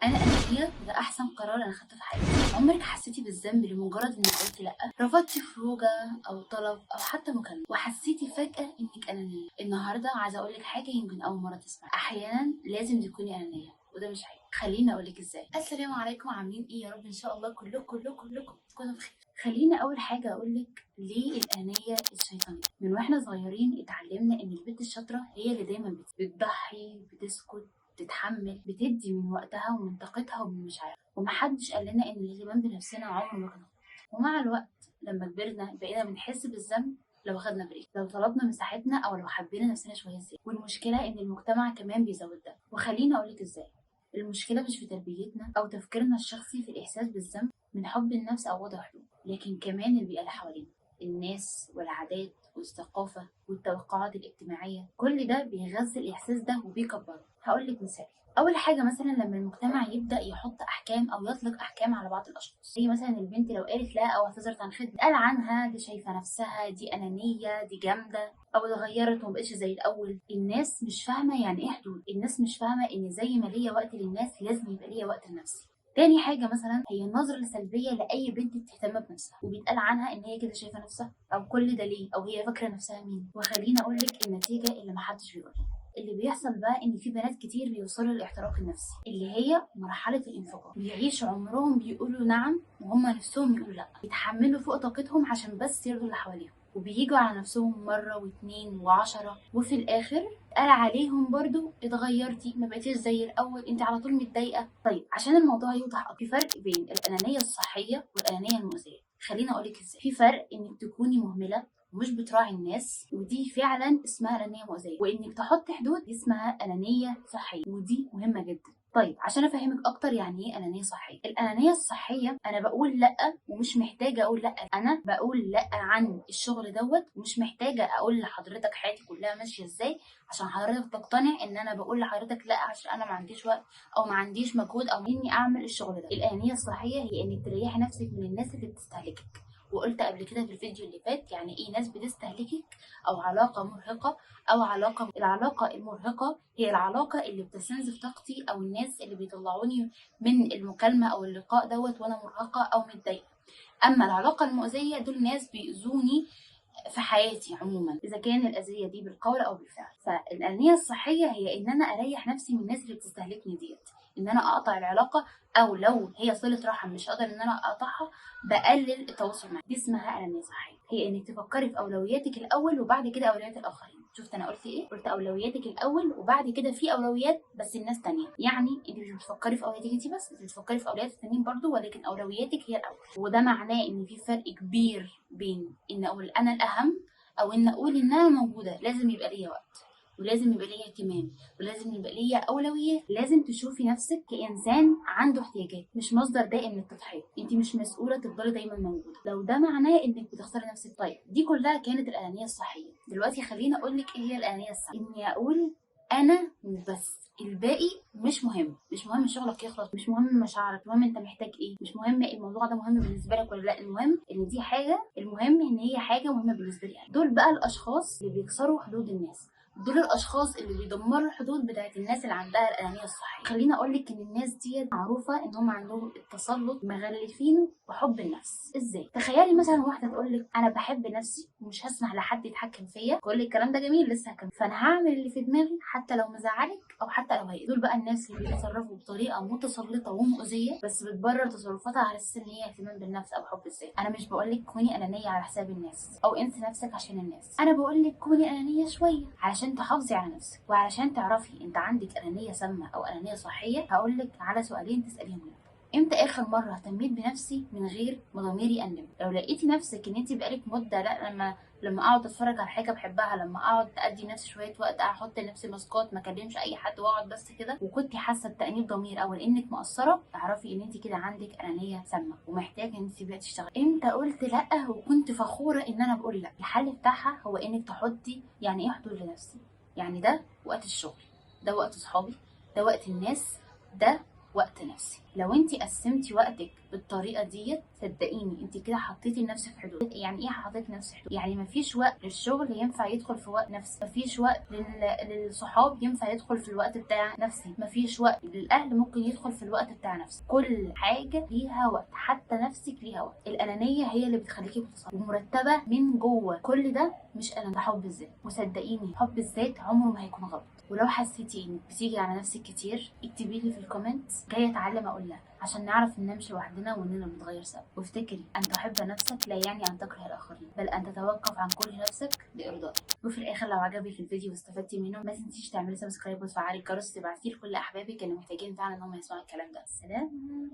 انا انانيه وده احسن قرار انا خدته في حياتي. عمرك حسيتي بالذنب لمجرد انك قلتي لا، رفضتي خروجه او طلب او حتى مكالمه وحسيتي فجاه انك انانيه؟ النهارده عايزه اقول لك حاجه يمكن اول مره تسمعي. احيانا لازم تكوني انانيه وده مش عيب. خليني اقول لك ازاي. السلام عليكم، عاملين ايه؟ يا رب ان شاء الله كلكم تكونوا بخير. خليني اول حاجه اقول لك ليه الانانيه الشيطانيه. من واحنا صغيرين اتعلمنا ان البنت الشاطره هي اللي دايما بتضحي، بتسكت، تتحمل، بتدي من وقتها ومن طاقتها ومن مشاعرها، ومحدش قال لنا ان الاهتمام بنفسنا عمره ما كان غلط. ومع الوقت لما كبرنا بقينا بنحس بالذنب لو خدنا بريك، لو طلبنا مساحتنا، او لو حبينا نفسنا شويه زياده. والمشكله ان المجتمع كمان بيزود ده. وخليني اقولك ازاي. المشكله مش في تربيتنا او تفكيرنا الشخصي في الاحساس بالذنب من حب النفس او وضع حدود، لكن كمان البيئه اللي حوالينا، الناس والعادات والثقافة والتوقعات الاجتماعية. كل ده بيغذي الإحساس ده وبيكبره. هقول لك مثال. أول حاجة مثلا لما المجتمع يبدأ يحط أحكام أو يطلق أحكام على بعض الأشخاص، زي مثلا البنت لو قالت لا أو اعتذرت عن خدمة قال عنها دي شايفة نفسها، دي أنانية، دي جامدة، أو اتغيرت ومبقتش زي الأول. الناس مش فاهمة يعني إيه حدود. الناس مش فاهمة إن زي ما ليا وقت للناس لازم يبقى ليا وقت لنفسي. تاني حاجة مثلا هي النظرة السلبية لأي بنت بتهتم بنفسها وبيتقال عنها إن هي كده شايفة نفسها، أو كل ده ليه، أو هي فاكرة نفسها مين. وخليني أقولك النتيجة اللي محدش بيقولها. اللي بيحصل بقى ان في بنات كتير بيوصلوا للاحتراق النفسي، اللي هي مرحله الانفجار. بيعيشوا عمرهم بيقولوا نعم وهم نفسهم يقولوا لا، بيتحملوا فوق طاقتهم عشان بس يرضوا اللي حواليهم، وبييجوا على نفسهم مرة واتنين وعشرة، وفي الآخر قال عليهم برضو اتغيرتي، ما بقيتيش زي الأول، انت على طول متضايقة. طيب عشان الموضوع يوضح، في فرق بين الأنانية الصحية والأنانية المؤذية. خليني أقولك ازاي. في فرق انك تكوني مهملة ومش بتراعي الناس، ودي فعلا اسمها انانيه مؤذيه، وانك تحط حدود دي اسمها انانيه صحيه، ودي مهمه جدا. طيب عشان افهمك اكتر يعني ايه انانيه صحيه. الانانيه الصحيه انا بقول لا ومش محتاجه اقول لا. انا بقول لا عن الشغل دوت ومش محتاجه اقول لحضرتك حياتي كلها ماشيه ازاي عشان حضرتك تقتنع ان انا بقول لحضرتك لا عشان انا ما عنديش وقت او ما عنديش مجهود او اني اعمل الشغل ده. الانانيه الصحيه هي انك تريحي نفسك من الناس اللي بتستهلكك. وقلت قبل كده في الفيديو اللي فات يعني ايه ناس بتستهلكك او علاقه مرهقه او علاقه. العلاقه المرهقه هي العلاقه اللي بتستنزف طاقتي، او الناس اللي بيطلعوني من المكالمه او اللقاء دوت وانا مرهقه او متضايقه. اما العلاقه المؤذيه دول ناس بيؤذوني في حياتي عموما، اذا كان الاذيه دي بالقول او بالفعل. فالانانيه الصحيه هي ان انا اريح نفسي من الناس اللي بتستهلكني ديت، ان انا اقطع العلاقه، او لو هي صله رحم مش قادر ان انا اقطعها بقلل التواصل معاها. دي اسمها انانيه صحيه. هي انك تفكري في اولوياتك الاول وبعد كده اولويات الاخرين. شفت انا قلت ايه؟ قلت اولوياتك الاول وبعد كده في اولويات بس الناس تانية. يعني انت مش بتفكري في اولوياتك انت بس، انت بتفكري في اولويات التانيين برضو، ولكن اولوياتك هي الاول. وده معناه ان في فرق كبير بين ان اقول انا الاهم او ان اقول ان انا موجوده. لازم يبقى ليا وقت، ولازم يبقى ليا اهتمام، ولازم يبقى ليا اولويات. لازم تشوفي نفسك كانسان عنده احتياجات، مش مصدر دائم للتضحيه. انت مش مسؤوله تفضلي دايما موجوده لو ده معناه انك بتختاري نفسك. طيب دي كلها كانت الانانيه الصحيه. دلوقتي خليني اقول لك ايه هي الانانيه الصحيه. اني اقول انا وبس، الباقي مش مهم. مش مهم شغلك يخلص، مش مهم مشاعرك، المهم انت محتاج ايه، مش مهم الموضوع ده مهم بالنسبه لك ولا لا، المهم ان دي حاجه، المهم ان هي حاجه مهمه بالنسبه لي. دول بقى الاشخاص اللي بيكسروا حدود الناس، دول الاشخاص اللي بيدمروا الحدود بتاعت الناس اللي عندها الانانيه الصحيه. خليني اقول لك ان الناس دي معروفه ان هم عندهم التسلط، مغلفينه بحب النفس. ازاي؟ تخيلي مثلا واحده تقول لك انا بحب نفسي ومش هسمح لحد يتحكم فيا. كل الكلام ده جميل، لسه هكمل. فانا هعمل اللي في دماغي حتى لو مزعلك او حتى لو هي. دول بقى الناس اللي بيتصرفوا بطريقه متسلطه ومؤذيه، بس بتبرر تصرفاتها على اساس ان هي اهتمام بالنفس او حب الذات. انا مش بقول لك كوني انانيه على حساب الناس او انسي نفسك عشان الناس. انا بقول لك كوني انانيه شويه علشان تحافظي على نفسك، وعلشان تعرفي انت عندك انانيه سامه او انانيه صحيه. هقول لك على سؤالين تساليهم لك. امتى اخر مره اهتميت بنفسي من غير ما ضميري انم؟ لو لقيتي نفسك ان انت بقالك مده لا، لما اقعد اتفرج على حاجه بحبها، لما اقعد ادي نفسي شويه وقت، احط لنفسي ماسكات، ما اكلمش اي حد واقعد بس كده، وكنت حاسه بتانيب ضمير او انك مقصره، تعرفي ان انت كده عندك انانيه سامه ومحتاجه ان انت تبداي تشتغلي. امتى قلت لا وكنت فخوره ان انا بقول لا؟ الحل بتاعها هو انك تحطي يعني ايه حدود لنفسي. يعني ده وقت الشغل، ده وقت صحابي، ده وقت الناس، ده وقت نفسي. لو انت قسمتي وقتك بالطريقه ديت صدقيني انت كده حطيتي لنفسك حدود. يعني ايه حطيتي لنفسك حدود؟ يعني مفيش وقت للشغل ينفع يدخل في وقت نفسي، مفيش وقت للصحاب ينفع يدخل في الوقت بتاع نفسي، مفيش وقت للاهل ممكن يدخل في الوقت بتاع نفسي. كل حاجه ليها وقت، حتى نفسك ليها وقت. الانانيه هي اللي بتخليكي متصالحه ومرتبه من جوه. كل ده مش انا، ده حب الذات. وصدقيني حب الذات عمره ما هيكون غلط. ولو حسيتي انك بتيجي على نفسك كتير اكتبي لي في الكومنت، جايه اتعلم اقول لها، عشان نعرف ان نمشي لوحدنا واننا بنتغير سوا. وافتكري ان تحب نفسك لا يعني ان تكره الاخرين، بل ان تتوقف عن كره نفسك لارضائك. وفي الاخر لو عجبك الفيديو واستفدتي منه ما تنسيش تعملي سبسكرايب وتفعلي الجرس، تبعتيه لكل احبابك اللي محتاجين فعلا ان هم يسمعوا الكلام ده. سلام.